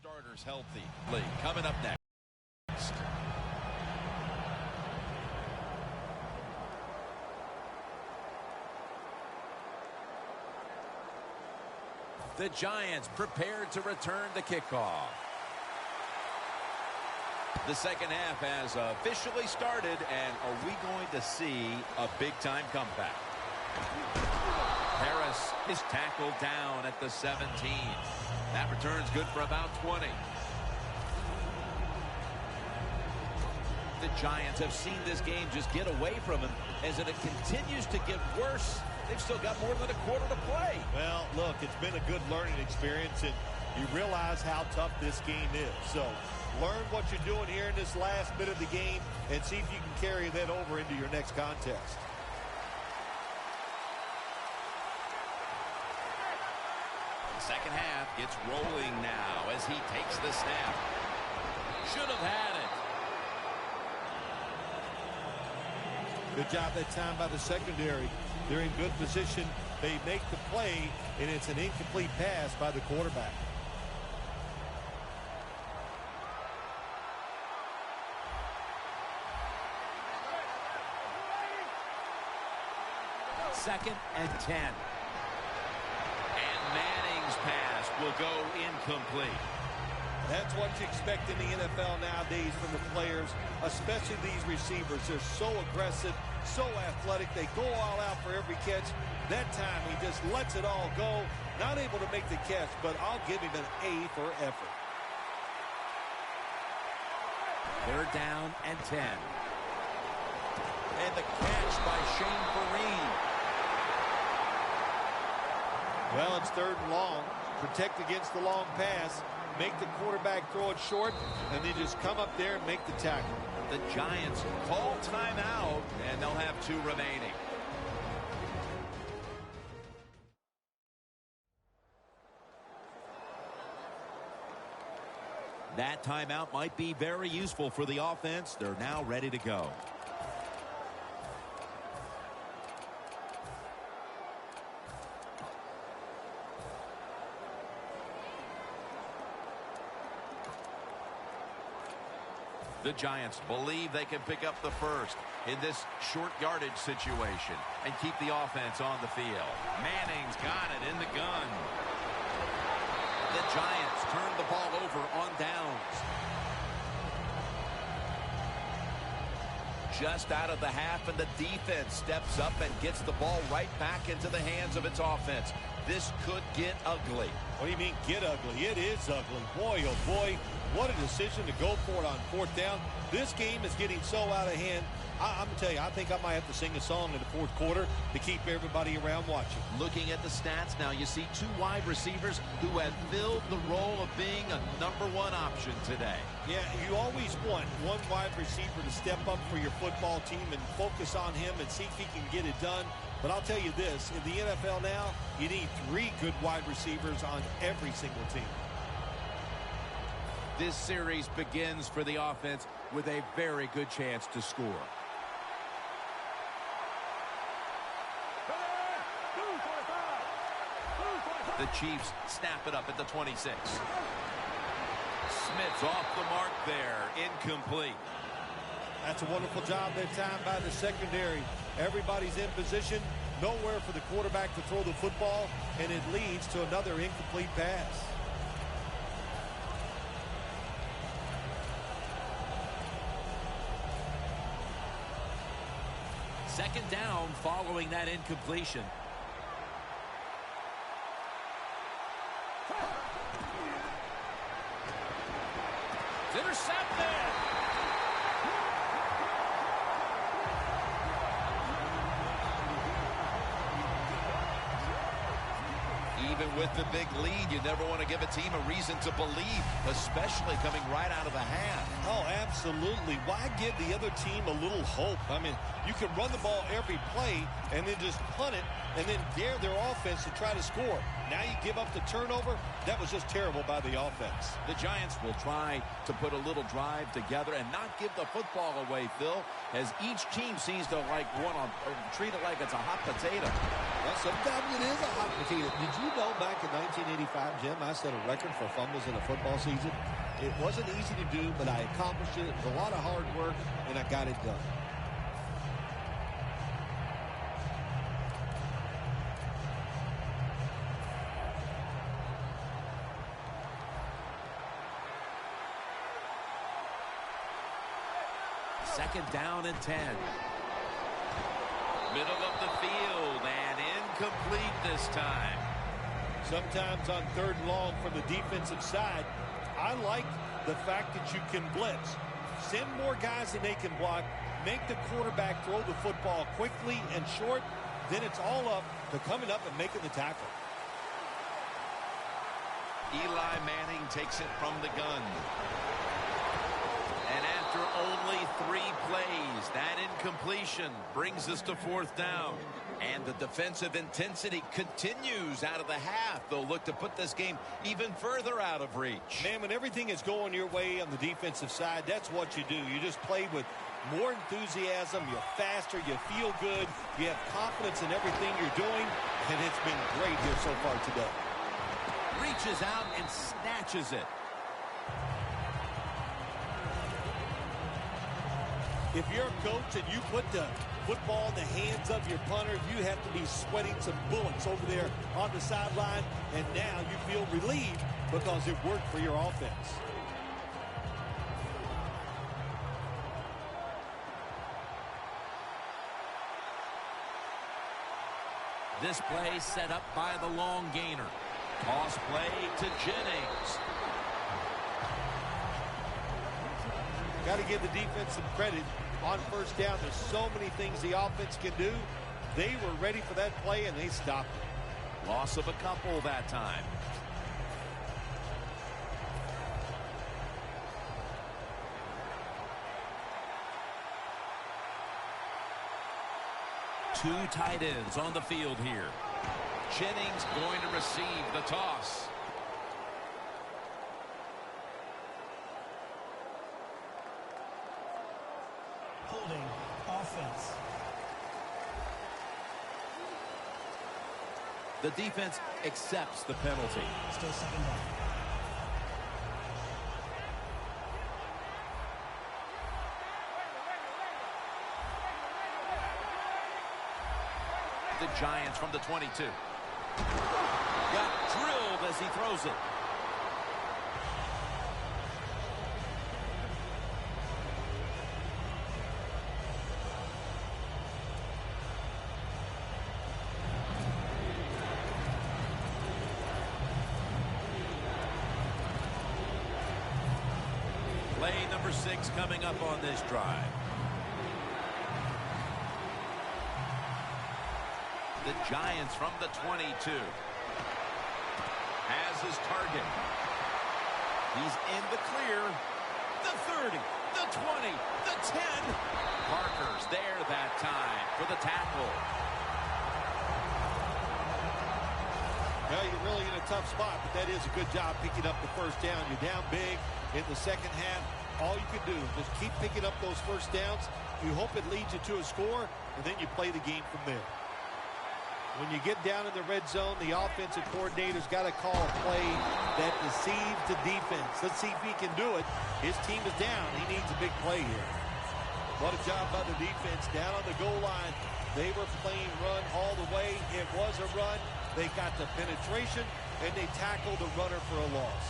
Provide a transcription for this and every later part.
starters healthy. Coming up next. The Giants prepared to return the kickoff. The second half has officially started, and are we going to see a big-time comeback? Harris is tackled down at the 17. That return's good for about 20. The Giants have seen this game just get away from them. As it continues to get worse, they've still got more than a quarter to play. Well, look, it's been a good learning experience, and you realize how tough this game is. So learn what you're doing here in this last bit of the game and see if you can carry that over into your next contest. The second half gets rolling now as he takes the snap. Should have had it. Good job that time by the secondary. They're in good position. They make the play, and it's an incomplete pass by the quarterback. Second and 10. And Manning's pass will go incomplete. That's what you expect in the NFL nowadays from the players, especially these receivers. They're so aggressive, so athletic. They go all out for every catch. That time he just lets it all go. Not able to make the catch, but I'll give him an A for effort. They're down and 10. And the catch by Shane Vereen. Well, it's 3rd and long. Protect against the long pass. Make the quarterback throw it short, and then just come up there and make the tackle. The Giants call timeout, and they'll have 2 remaining. That timeout might be very useful for the offense. They're now ready to go. The Giants believe they can pick up the first in this short yardage situation and keep the offense on the field. Manning's got it in the gun. The Giants turn the ball over on downs. Just out of the half, and the defense steps up and gets the ball right back into the hands of its offense. This could get ugly. What do you mean get ugly? It is ugly. Boy, oh boy, what a decision to go for it on 4th down. This game is getting so out of hand. I'm going to tell you, I think I might have to sing a song in the 4th quarter to keep everybody around watching. Looking at the stats now, you see 2 wide receivers who have filled the role of being a #1 option today. Yeah, you always want one wide receiver to step up for your football team and focus on him and see if he can get it done. But I'll tell you this, in the NFL now, you need 3 good wide receivers on every single team. This series begins for the offense with a very good chance to score. The Chiefs snap it up at the 26. Smith's off the mark there. Incomplete. That's a wonderful job that time by the secondary. Everybody's in position. Nowhere for the quarterback to throw the football, and it leads to another incomplete pass. Second down following that incompletion. It's intercepted. Even with the big lead, you never want to give a team a reason to believe, especially coming right out of the half. Oh, absolutely. Why give the other team a little hope? I mean, you can run the ball every play and then just punt it and then dare their offense to try to score. Now you give up the turnover. That was just terrible by the offense. The Giants will try to put a little drive together and not give the football away, Phil, as each team seems to treat it like it's a hot potato. Well, sometimes it is a hot potato. Did you know back in 1985, Jim, I set a record for fumbles in a football season? It wasn't easy to do, but I accomplished it. It was a lot of hard work, and I got it done. Second down and 10. Middle of the field and incomplete this time. Sometimes on third and long from the defensive side, I like the fact that you can blitz. Send more guys than they can block. Make the quarterback throw the football quickly and short. Then it's all up to coming up and making the tackle. Eli Manning takes it from the gun. And after only 3 plays, that incompletion brings us to fourth down. And the defensive intensity continues out of the half. They'll look to put this game even further out of reach. Man, when everything is going your way on the defensive side, that's what you do. You just play with more enthusiasm. You're faster. You feel good. You have confidence in everything you're doing. And it's been great here so far today. Reaches out and snatches it. If you're a coach and you put the football in the hands of your punter, you have to be sweating some bullets over there on the sideline. And now you feel relieved because it worked for your offense. This play set up by the long gainer. Toss play to Jennings. Got to give the defense some credit on first down. There's so many things the offense can do. They were ready for that play, and they stopped it. Loss of a couple that time. Two tight ends on the field here. Jennings going to receive the toss. Holding offense. The defense accepts the penalty. Still second down. The Giants from the 22. Got drilled as he throws it. Play number 6 coming up on this drive. The Giants from the 22. Has his target. He's in the clear. The 30, the 20, the 10. Parker's there that time for the tackle. Well, you're really in a tough spot, but that is a good job picking up the first down. You're down big in the second half. All you can do is just keep picking up those first downs. You hope it leads you to a score, and then you play the game from there. When you get down in the red zone, the offensive coordinator's got to call a play that deceives the defense. Let's see if he can do it. His team is down. He needs a big play here. What a job by the defense down on the goal line. They were playing run all the way. It was a run. They got the penetration, and they tackled the runner for a loss.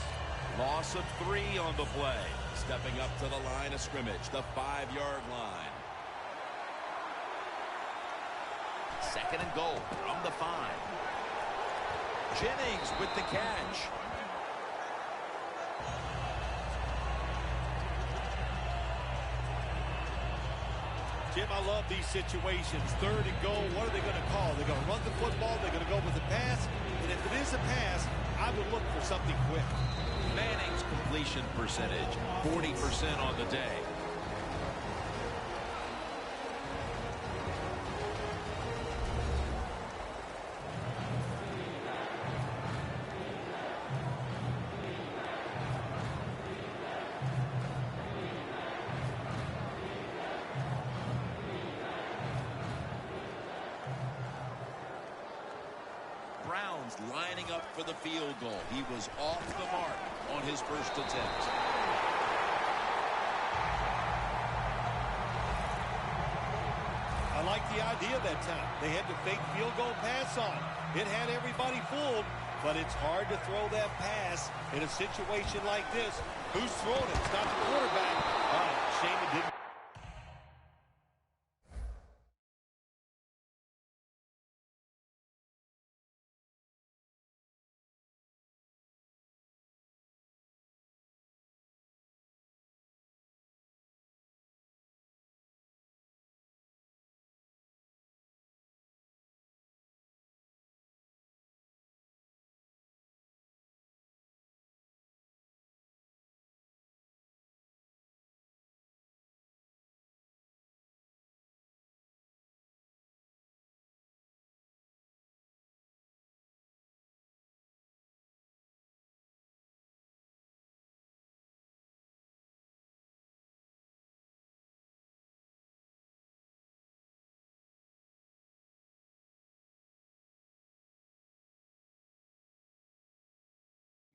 Loss of 3 on the play. Stepping up to the line of scrimmage, the 5-yard line. Second and goal from the 5. Jennings with the catch. Jim, I love these situations. Third and goal, what are they going to call? They're going to run the football, they're going to go with the pass, and if it is a pass, I would look for something quick. Manning's completion percentage, 40% on the day. Browns lining up for the field goal. He was off the mark on his first attempt. I like the idea that time. They had the fake field goal pass on. It had everybody fooled, but it's hard to throw that pass in a situation like this. Who's throwing it? It's not the quarterback. Shame it didn't.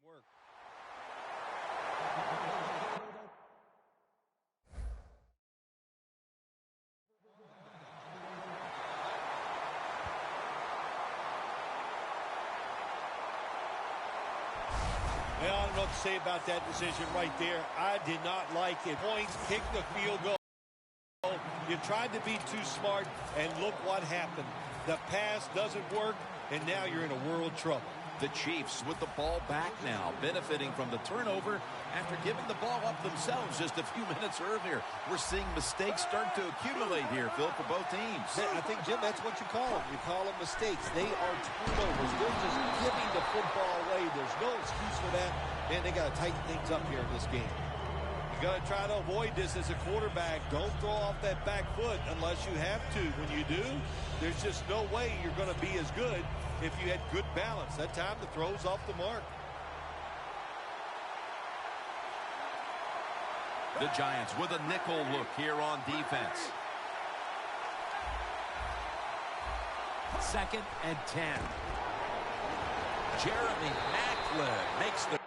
Work. Well, I don't know what to say about that decision right there. I did not like it. Points, kick the field goal. You tried to be too smart, and look what happened. The pass doesn't work, and now you're in a world of trouble. The Chiefs with the ball back now, benefiting from the turnover after giving the ball up themselves just a few minutes earlier. We're seeing mistakes start to accumulate here, Phil, for both teams. I think, Jim, that's what you call them. You call them mistakes. They are turnovers. They're just giving the football away. There's no excuse for that. Man, they got to tighten things up here in this game. You got to try to avoid this as a quarterback. Don't throw off that back foot unless you have to. When you do, there's just no way you're going to be as good if you had good balance. That time the throw's off the mark. The Giants with a nickel look here on defense. 2nd and 10. Jeremy Maclin makes the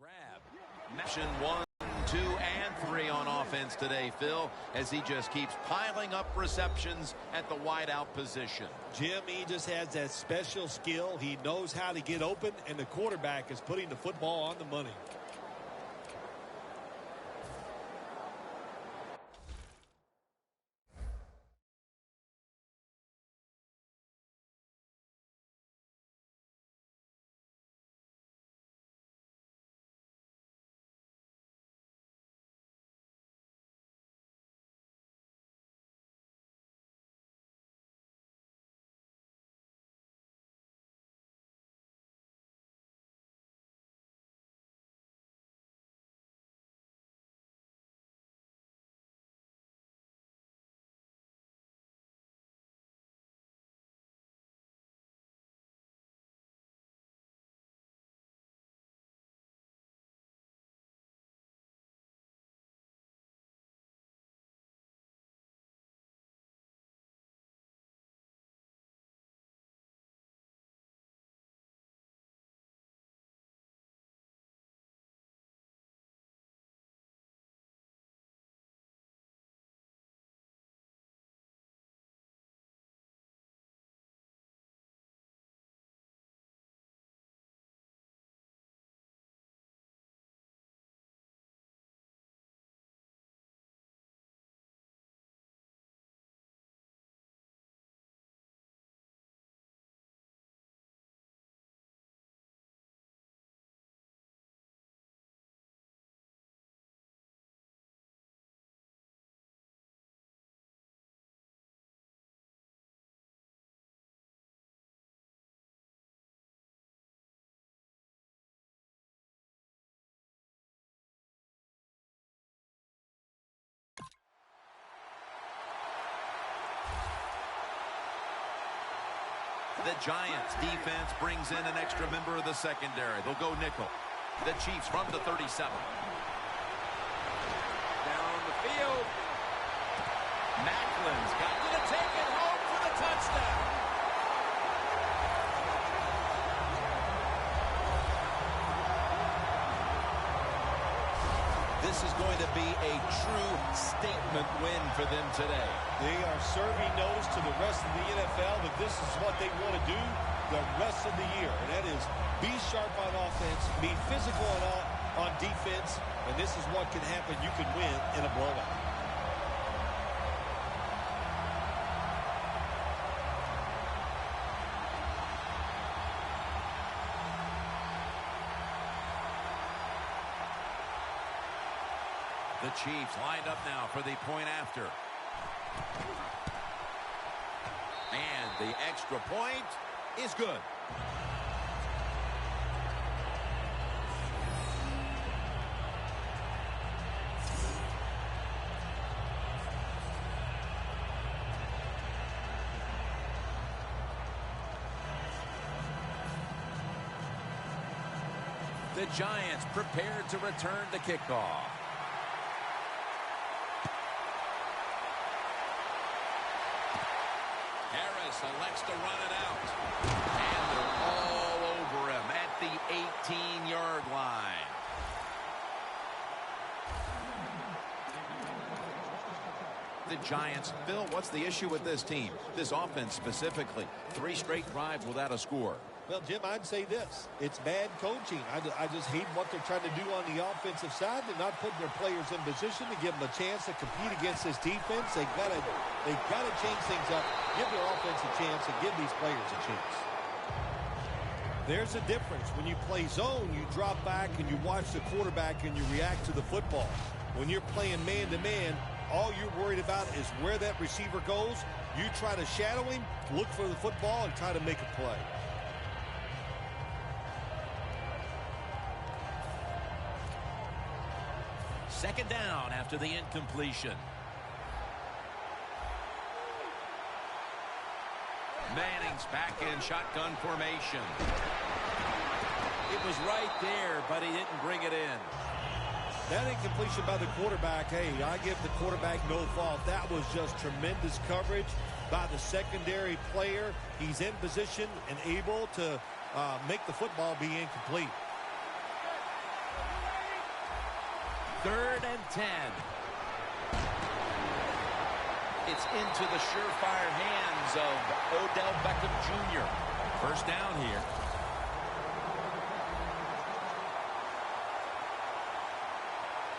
grab. Mission 1, 2, and 3 on offense today, Phil, as he just keeps piling up receptions at the wideout position. Jim, he just has that special skill. He knows how to get open, and the quarterback is putting the football on the money. The Giants defense brings in an extra member of the secondary. They'll go nickel. The Chiefs from the 37. Down the field. Macklin's got to take it home for the touchdown. This is going to be a true statement win for them today. They are serving notice to the rest of the NFL that this is what they want to do the rest of the year. And that is be sharp on offense, be physical on defense, and this is what can happen. You can win in a blowout. The Chiefs lined up now for the point after. And the extra point is good. The Giants prepared to return the kickoff. Elects to run it out. And they're all over him at the 18-yard line. The Giants, Bill, what's the issue with this team? This offense specifically. 3 straight drives without a score. Well, Jim, I'd say this. It's bad coaching. I just hate what they're trying to do on the offensive side. They're not putting their players in position to give them a chance to compete against this defense. They've got to change things up, give their offense a chance, and give these players a chance. There's a difference. When you play zone, you drop back and you watch the quarterback and you react to the football. When you're playing man-to-man, all you're worried about is where that receiver goes. You try to shadow him, look for the football, and try to make a play. Second down after the incompletion. Manning's back in shotgun formation. It was right there, but he didn't bring it in. That incompletion by the quarterback, hey, I give the quarterback no fault. That was just tremendous coverage by the secondary player. He's in position and able to make the football be incomplete. 3rd and 10. It's into the surefire hands of Odell Beckham Jr. First down here.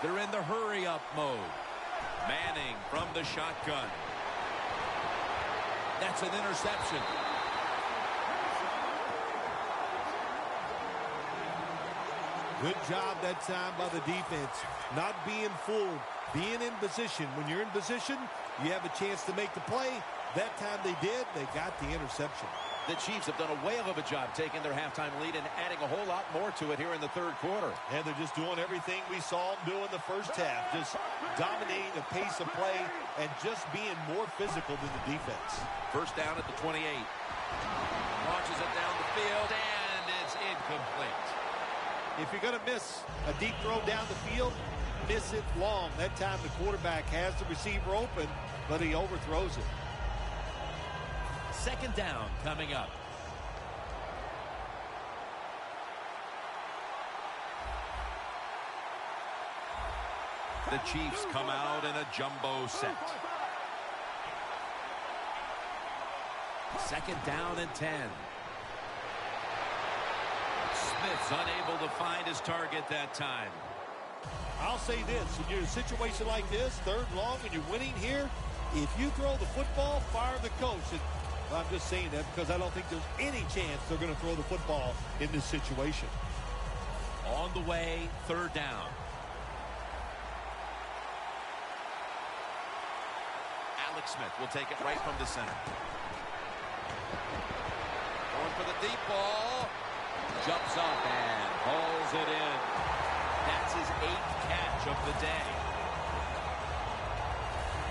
They're in the hurry-up mode. Manning from the shotgun. That's an interception. Good job that time by the defense. Not being fooled, being in position. When you're in position, you have a chance to make the play. That time they did. They got the interception. The Chiefs have done a whale of a job taking their halftime lead and adding a whole lot more to it here in the 3rd quarter. And they're just doing everything we saw them do in the first half. Just dominating the pace of play and just being more physical than the defense. First down at the 28. Launches it down the field, and it's incomplete. If you're going to miss a deep throw down the field, miss it long. That time the quarterback has the receiver open, but he overthrows it. Second down coming up. The Chiefs come out in a jumbo set. Second down and 10. Smith's unable to find his target that time. I'll say this, when you're in a situation like this, 3rd long, and you're winning here, if you throw the football, fire the coach. And I'm just saying that because I don't think there's any chance they're going to throw the football in this situation. On the way, 3rd down. Alex Smith will take it right from the center. Going for the deep ball. Jumps up and hauls it in. That's his 8th catch of the day.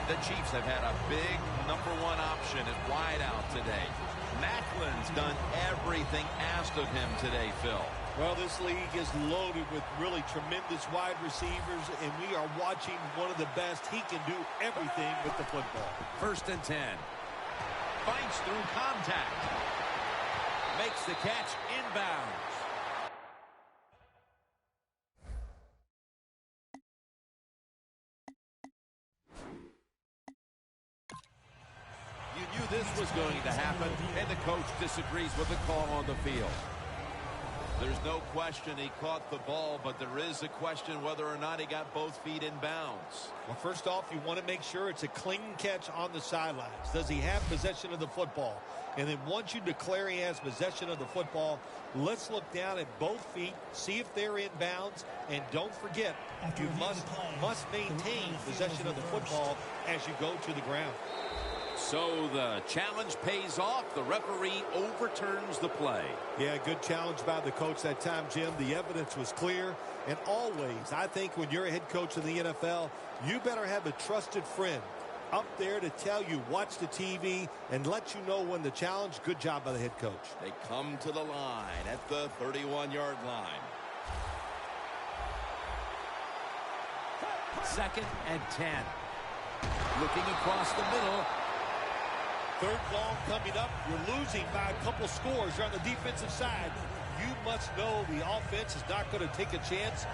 The Chiefs have had a big #1 option at wideout today. Macklin's done everything asked of him today, Phil. Well, this league is loaded with really tremendous wide receivers, and we are watching one of the best. He can do everything with the football. 1st and 10. Fights through contact. Makes the catch inbounds. You knew this was going to happen, and the coach disagrees with the call on the field. There's no question he caught the ball, but there is a question whether or not he got both feet in bounds. Well, first off, you want to make sure it's a clean catch on the sidelines. Does he have possession of the football? And then once you declare he has possession of the football, let's look down at both feet, see if they're in bounds, and don't forget, you must maintain possession of the football as you go to the ground. So the challenge pays off. The referee overturns the play. Yeah, good challenge by the coach that time, Jim. The evidence was clear. And always, I think when you're a head coach in the NFL, you better have a trusted friend up there to tell you, watch the TV, and let you know when the challenge. Good job by the head coach. They come to the line at the 31-yard line. 2nd and 10. Looking across the middle. 3rd long coming up. You're losing by a couple scores. You're on the defensive side. You must know the offense is not going to take a chance.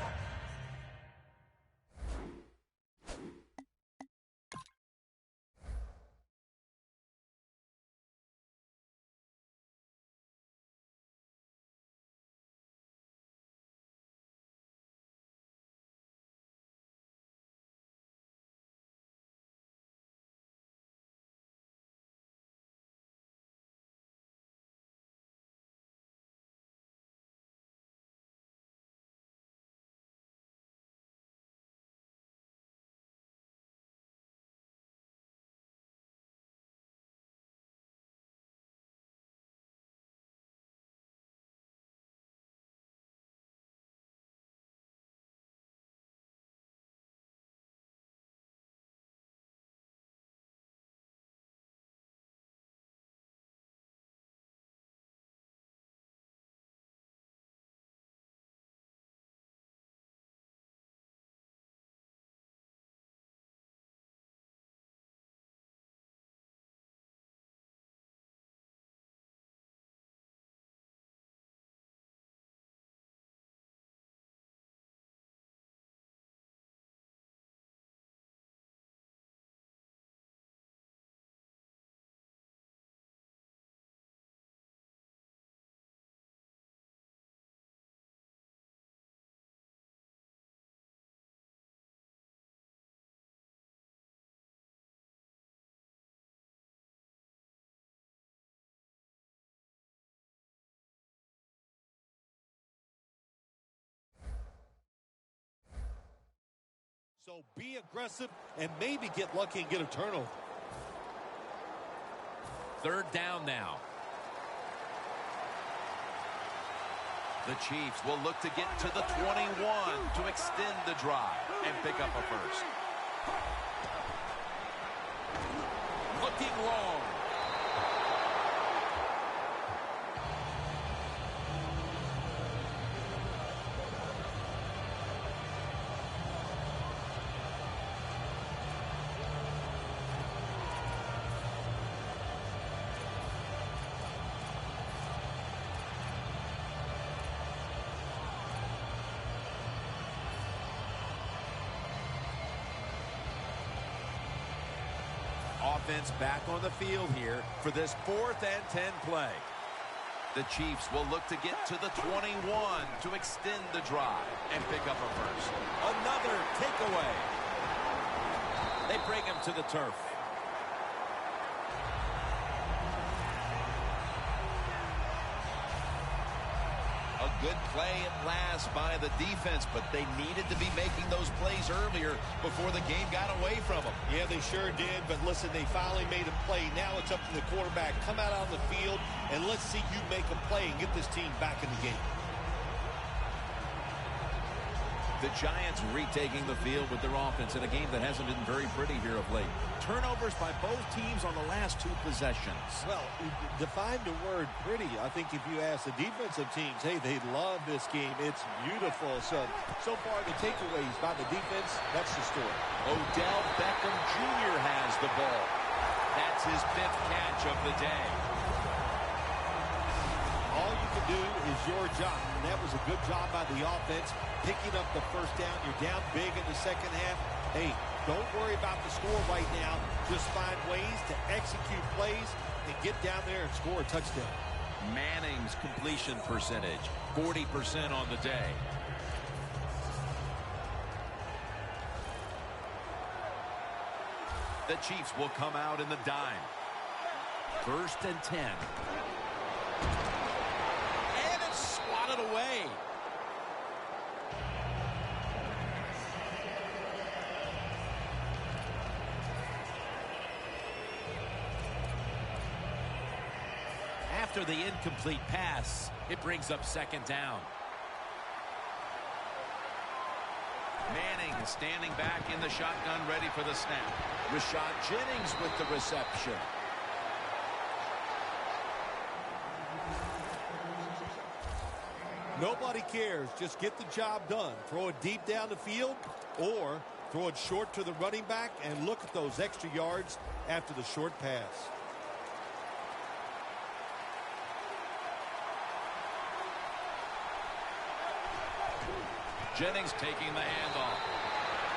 So be aggressive and maybe get lucky and get a turnover. 3rd down now. The Chiefs will look to get to the 21 to extend the drive and pick up a first. Looking long. Offense back on the field here for this 4th and 10 play. The Chiefs will look to get to the 21 to extend the drive and pick up a first. Another takeaway. They bring him to the turf. A good play at last by the defense, but they needed to be making those plays earlier before the game got away from them. Yeah, they sure did, but listen, they finally made a play. Now it's up to the quarterback. Come out on the field, and let's see you make a play and get this team back in the game. The Giants retaking the field with their offense in a game that hasn't been very pretty here of late. Turnovers by both teams on the last 2 possessions. Well, define the word pretty. I think if you ask the defensive teams, hey, they love this game. It's beautiful. So far, the takeaways by the defense, that's the story. Odell Beckham Jr. has the ball. That's his 5th catch of the day. All you can do is your job, and that was a good job by the offense, picking up the first down. You're down big in the second half. Hey, don't worry about the score right now. Just find ways to execute plays and get down there and score a touchdown. Manning's completion percentage, 40% on the day. The Chiefs will come out in the dime. 1st and 10. And it's swatted away. After the incomplete pass, it brings up 2nd down. Manning standing back in the shotgun, ready for the snap. Rashad Jennings with the reception. Nobody cares. Just get the job done. Throw it deep down the field or throw it short to the running back, and look at those extra yards after the short pass. Jennings taking the handoff.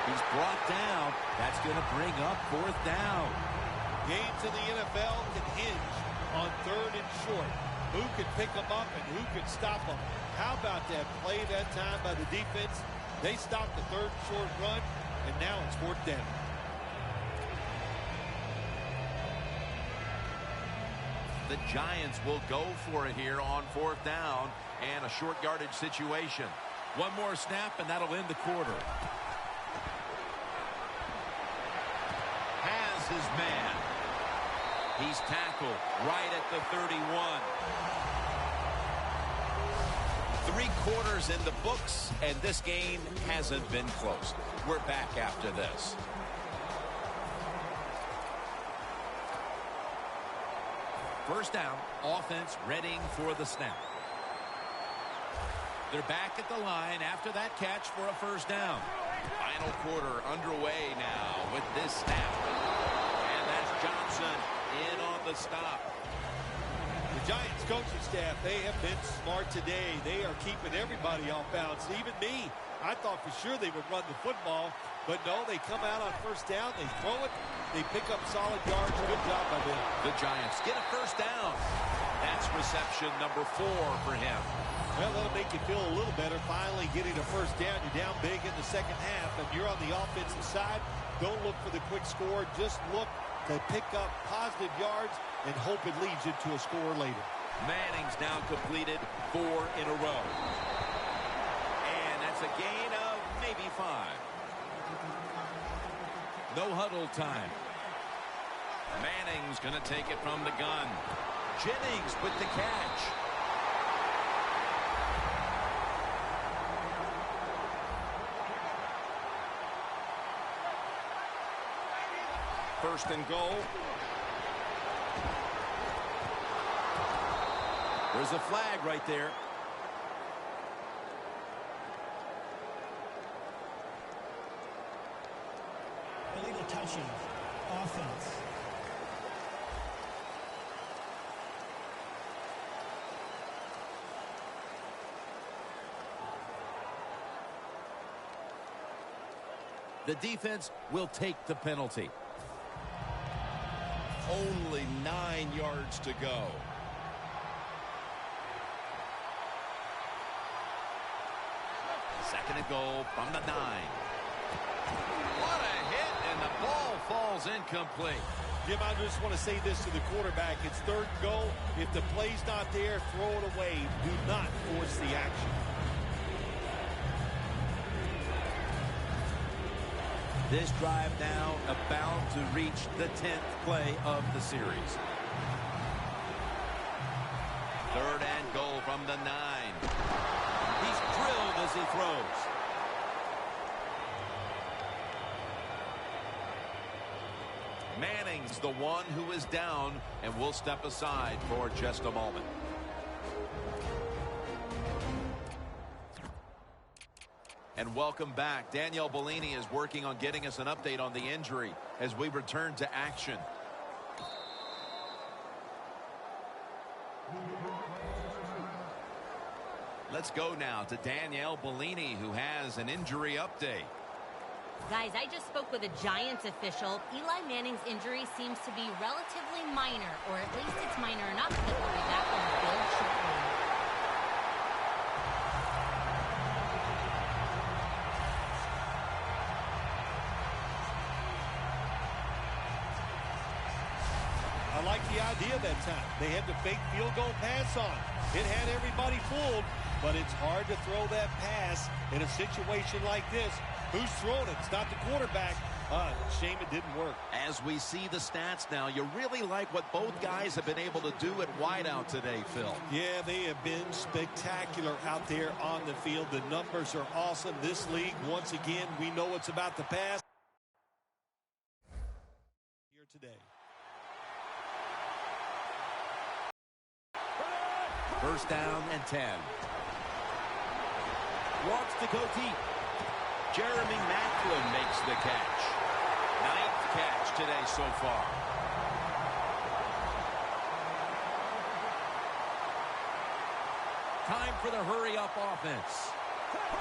He's brought down. That's going to bring up 4th down. Games in the NFL can hinge on 3rd and short. Who can pick them up and who can stop them? How about that play that time by the defense? They stopped the 3rd and short run, and now it's 4th down. The Giants will go for it here on 4th down and a short yardage situation. One more snap, and that'll end the quarter. Has his man. He's tackled right at the 31. 3 quarters in the books, and this game hasn't been close. We're back after this. First down, offense readying for the snap. They're back at the line after that catch for a first down. Final quarter underway now with this snap. And that's Johnson in on the stop. The Giants coaching staff, they have been smart today. They are keeping everybody off balance, even me. I thought for sure they would run the football, but no, they come out on first down, they throw it, they pick up solid yards. Good job by them. The Giants get a first down. That's reception number 4 for him. Well, that'll make you feel a little better. Finally getting a first down. You're down big in the second half, and you're on the offensive side. Don't look for the quick score. Just look to pick up positive yards and hope it leads you to a score later. Manning's now completed 4 in a row. And that's a gain of maybe 5. No huddle time. Manning's going to take it from the gun. Jennings with the catch. First and goal. There's a flag right there. Illegal touching. Offense. The defense will take the penalty. Only 9 yards to go. Second and goal from the 9. What a hit, and the ball falls incomplete. Jim, I just want to say this to the quarterback. It's 3rd and goal. If the play's not there, throw it away. Do not force the action. This drive now about to reach the 10th play of the series. 3rd and goal from the 9. He's drilled as he throws. Manning's the one who is down, and we'll step aside for just a moment. And welcome back. Danielle Bellini is working on getting us an update on the injury as we return to action. Let's go now to Danielle Bellini, who has an injury update. Guys, I just spoke with a Giants official. Eli Manning's injury seems to be relatively minor, or at least it's minor enough that he'll be back on the field shortly. I like the idea that time. They had the fake field goal pass on. It had everybody fooled, but it's hard to throw that pass in a situation like this. Who's throwing it? It's not the quarterback. Shame it didn't work. As we see the stats now, you really like what both guys have been able to do at wideout today, Phil. Yeah, they have been spectacular out there on the field. The numbers are awesome. This league, once again, we know it's about the pass. Here today. First down and 10. Wants to go deep. Jeremy Maclin makes the catch. 9th catch today so far. Time for the hurry-up offense.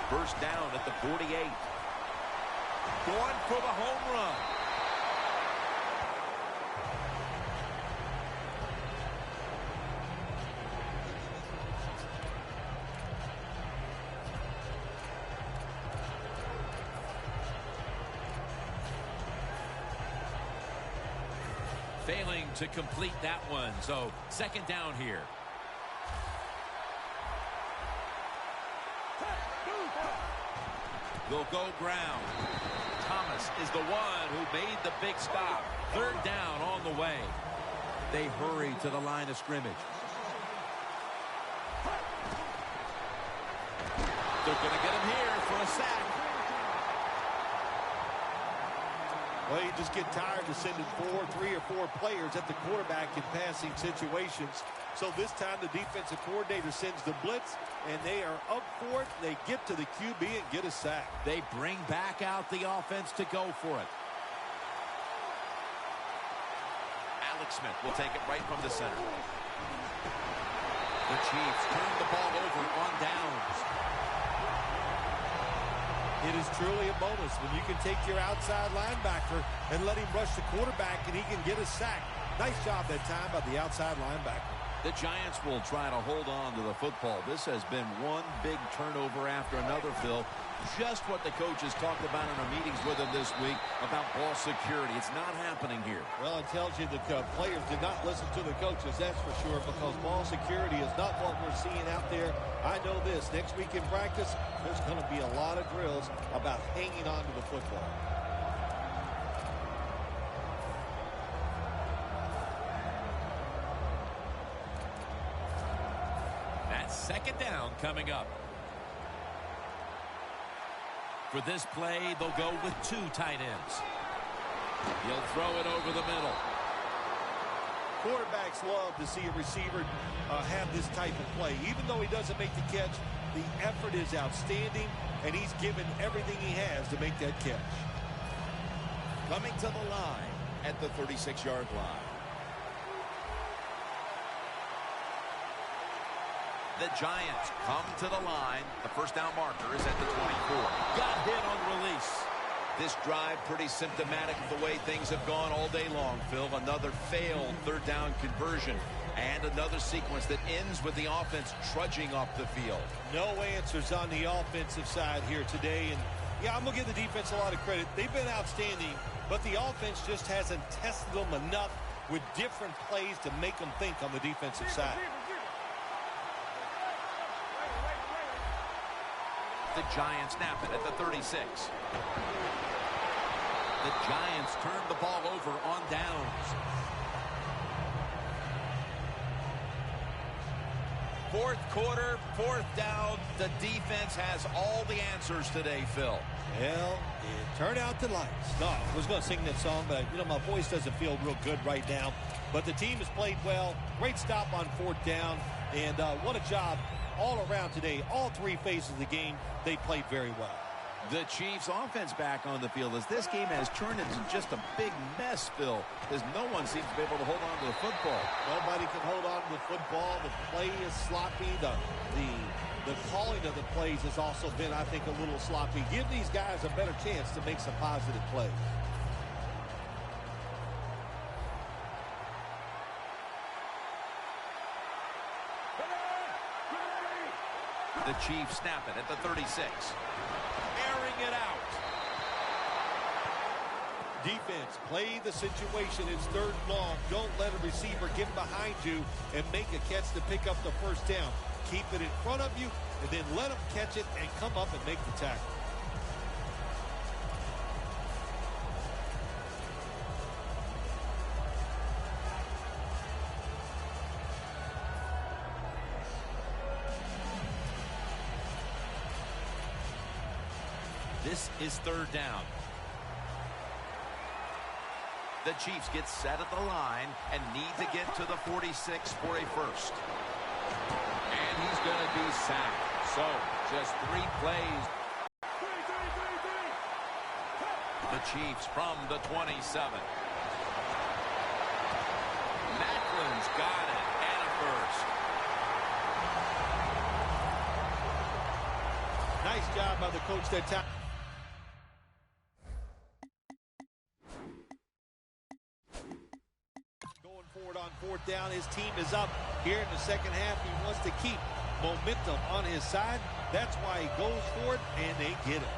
First down at the 48. Going for the home run. Failing to complete that one, so second down here. They'll go ground. Thomas is the one who made the big stop. Third down on the way. They hurry to the line of scrimmage. They're going to get him here for a sack. Well, you just get tired of sending 3 or 4 players at the quarterback in passing situations. So this time the defensive coordinator sends the blitz, and they are up for it. They get to the QB and get a sack. They bring back out the offense to go for it. Alex Smith will take it right from the center. The Chiefs turn the ball over on downs. It is truly a bonus when you can take your outside linebacker and let him rush the quarterback and he can get a sack. Nice job that time by the outside linebacker. The Giants will try to hold on to the football. This has been one big turnover after another, Phil. Just what the coaches talked about in our meetings with him this week about ball security. It's not happening here. Well, it tells you that players did not listen to the coaches, that's for sure, because ball security is not what we're seeing out there. I know this. Next week in practice, there's going to be a lot of drills about hanging on to the football. That's second down coming up. For this play, they'll go with 2 tight ends. He'll throw it over the middle. Quarterbacks love to see a receiver have this type of play. Even though he doesn't make the catch, the effort is outstanding, and he's given everything he has to make that catch. Coming to the line at the 36-yard line. The Giants come to the line. The first down marker is at the 24. Got hit on release. This drive pretty symptomatic of the way things have gone all day long, Phil. Another failed third down conversion and another sequence that ends with the offense trudging off the field. No answers on the offensive side here today. And, yeah, I'm going to give the defense a lot of credit. They've been outstanding, but the offense just hasn't tested them enough with different plays to make them think on the defensive side. The Giants snap it at the 36. The Giants turn the ball over on downs. Fourth quarter, fourth down. The defense has all the answers today, Phil. Well, it turned out the lights. No, I was going to sing that song, but, my voice doesn't feel real good right now. But the team has played well. Great stop on fourth down. And what a job all around today. All three phases of the game, they played very well. The Chiefs offense back on the field as this game has turned into just a big mess, Phil, as no one seems to be able to hold on to the football. Nobody can hold on to the football. The play is sloppy. The calling of the plays has also been, I think, a little sloppy. Give these guys a better chance to make some positive plays. The Chiefs snap it at the 36. Airing it out. Defense, play the situation. It's third and long. Don't let a receiver get behind you and make a catch to pick up the first down. Keep it in front of you, and then let them catch it and come up and make the tackle. This is third down. The Chiefs get set at the line and need to get to the 46 for a first. And he's going to be sacked. So, just 3 plays. The Chiefs from the 27. Macklin's got it, and a first. Nice job by the coach that time. Going forward on fourth down, his team is up here in the second half. He wants to keep momentum on his side. That's why he goes for it, and they get it.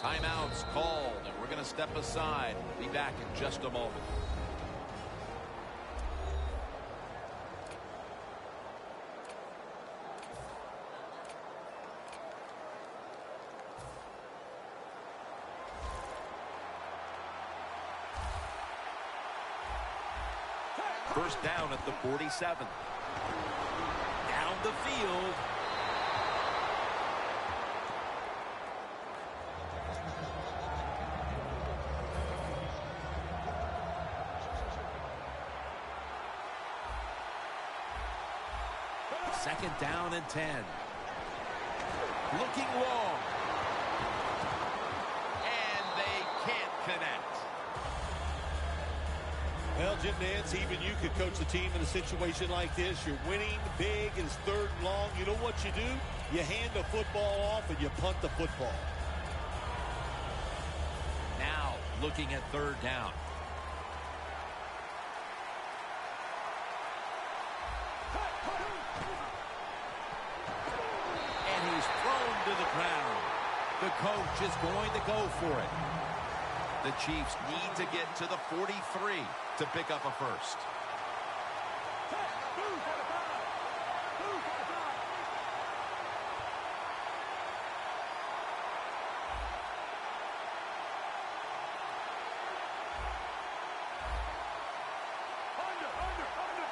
Timeouts called, and we're going to step aside. Be back in just a moment. First down at the 47. Down the field. Second down and 10. Looking long. And they can't connect. Well, Jim Nance, even you could coach the team in a situation like this. You're winning big. It's third and long. You know what you do? You hand the football off and you punt the football. Now looking at third down. To the ground. The coach is going to go for it. The Chiefs need to get to the 43 to pick up a first.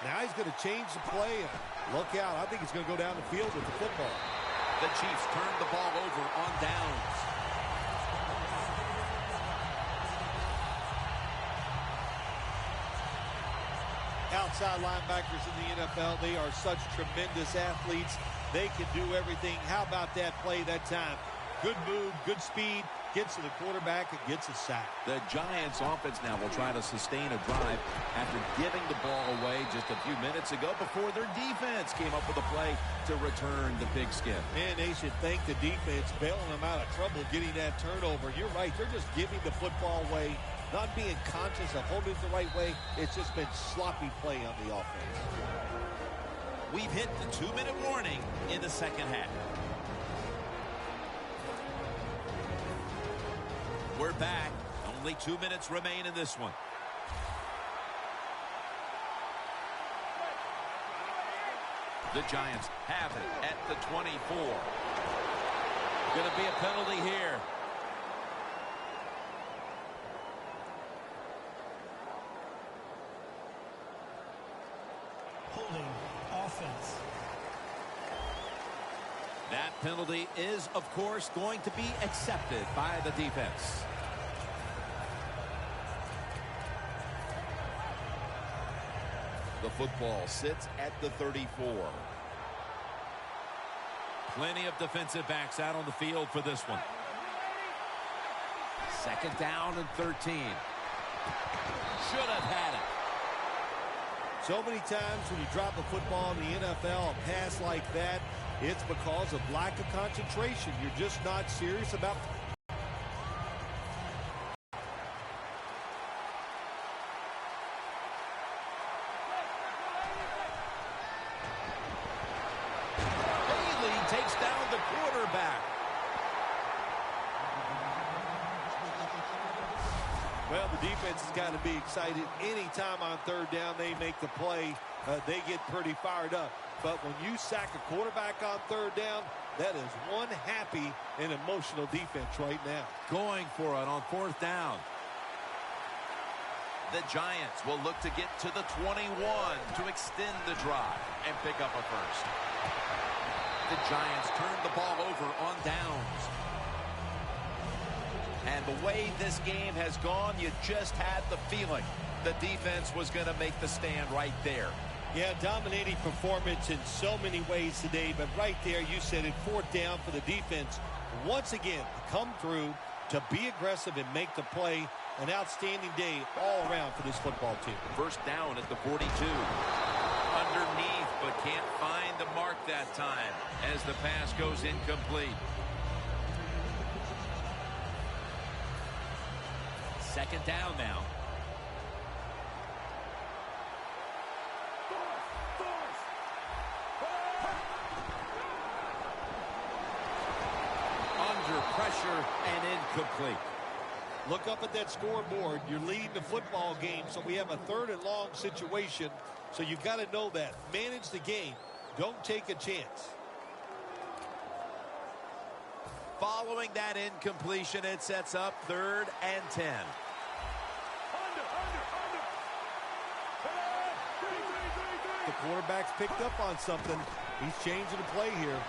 Now he's going to change the play. And look out. I think he's going to go down the field with the football. The Chiefs turned the ball over on downs. outside linebackers in the NFL. They are such tremendous athletes. They can do everything. How about that play that time? Good move, good speed, gets to the quarterback and gets a sack. The Giants offense now will try to sustain a drive after giving the ball away just a few minutes ago before their defense came up with a play to return the pigskin. Man, they should thank the defense bailing them out of trouble getting that turnover. You're right. They're just giving the football away, not being conscious of holding it the right way. It's just been sloppy play on the offense. We've hit the 2-minute warning in the second half. We're back. Only 2 minutes remain in this one. The Giants have it at the 24. Going to be a penalty here. Holding offense. That penalty is, of course, going to be accepted by the defense. The football sits at the 34. Plenty of defensive backs out on the field for this one. Second down and 13. Should have had it. So many times when you drop a football in the NFL, a pass like that, it's because of lack of concentration. You're just not serious about takes down the quarterback. Well, the defense has got to be excited. Anytime on third down they make the play, they get pretty fired up. But when you sack a quarterback on third down, that is one happy and emotional defense right now. Going for it on fourth down. The Giants will look to get to the 21 to extend the drive and pick up a first. The Giants turn the ball over on downs. And the way this game has gone, you just had the feeling the defense was going to make the stand right there. Yeah, dominating performance in so many ways today, but right there you said it, fourth down for the defense. Once again, to come through, to be aggressive and make the play. An outstanding day all around for this football team. First down at the 42. Underneath, but can't find the mark that time as the pass goes incomplete. Second down now. Under pressure and incomplete. Look up at that scoreboard. You're leading the football game, so we have a third and long situation. So you've got to know that. Manage the game. Don't take a chance. Following that incompletion, it sets up 3rd and 10. The quarterback's picked up on something. He's changing the play here.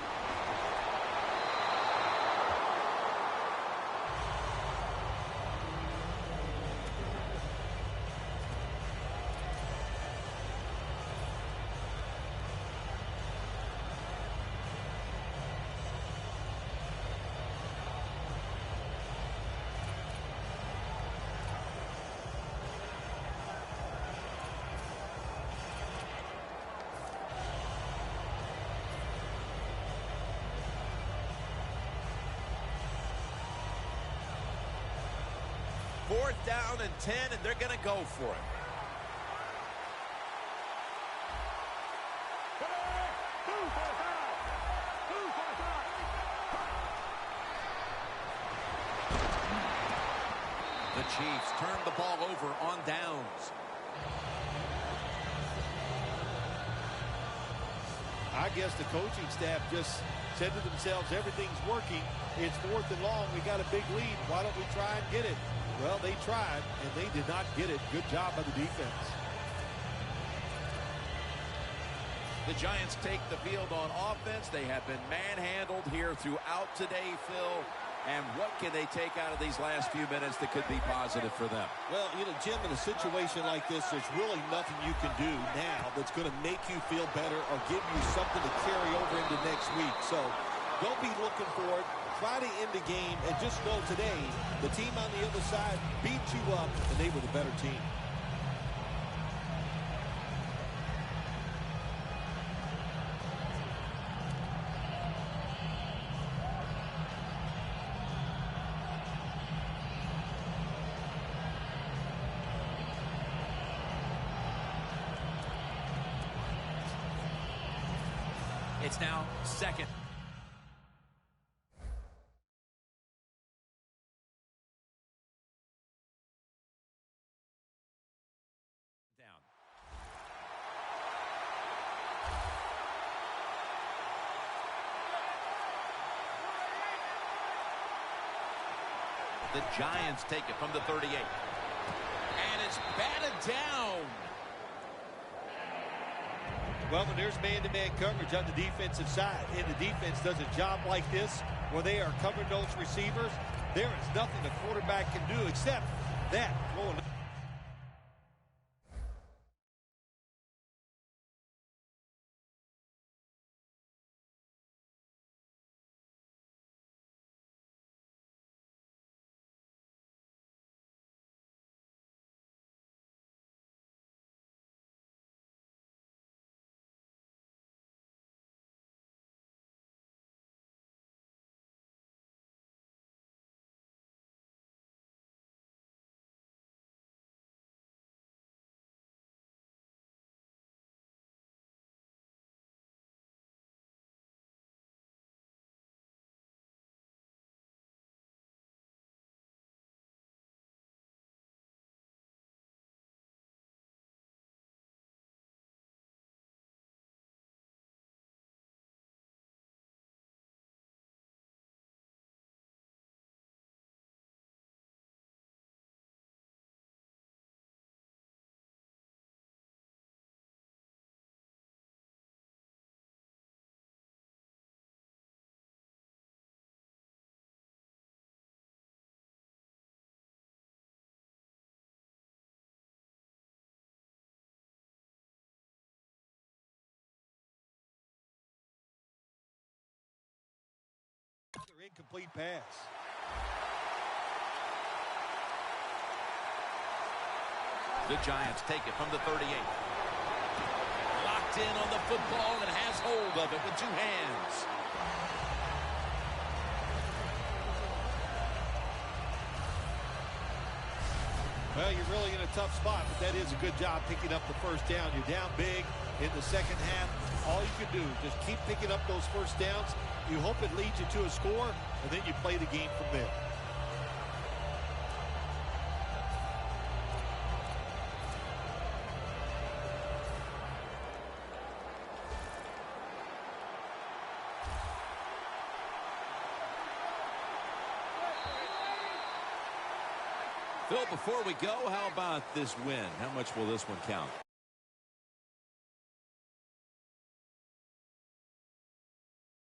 Fourth down and 10, and they're going to go for it. The Chiefs turn the ball over on downs. I guess the coaching staff just said to themselves, everything's working. It's 4th and long. We got a big lead. Why don't we try and get it? Well, they tried, and they did not get it. Good job by the defense. The Giants take the field on offense. They have been manhandled here throughout today, Phil. And what can they take out of these last few minutes that could be positive for them? Well, Jim, in a situation like this, there's really nothing you can do now that's going to make you feel better or give you something to carry over into next week. So don't be looking for it. Try to end the game and just know today the team on the other side beat you up and they were the better team. It's now second. Down. The Giants take it from the 38. And it's batted down. Well, when there's man-to-man coverage on the defensive side, and the defense does a job like this, where they are covering those receivers, there is nothing the quarterback can do except that. Another incomplete pass. The Giants take it from the 38. Locked in on the football and has hold of it with two hands. Well, you're really in a tough spot, but that is a good job picking up the first down. You're down big in the second half. All you can do is just keep picking up those first downs. You hope it leads you to a score, and then you play the game from there. Phil, before we go, how about this win? How much will this one count?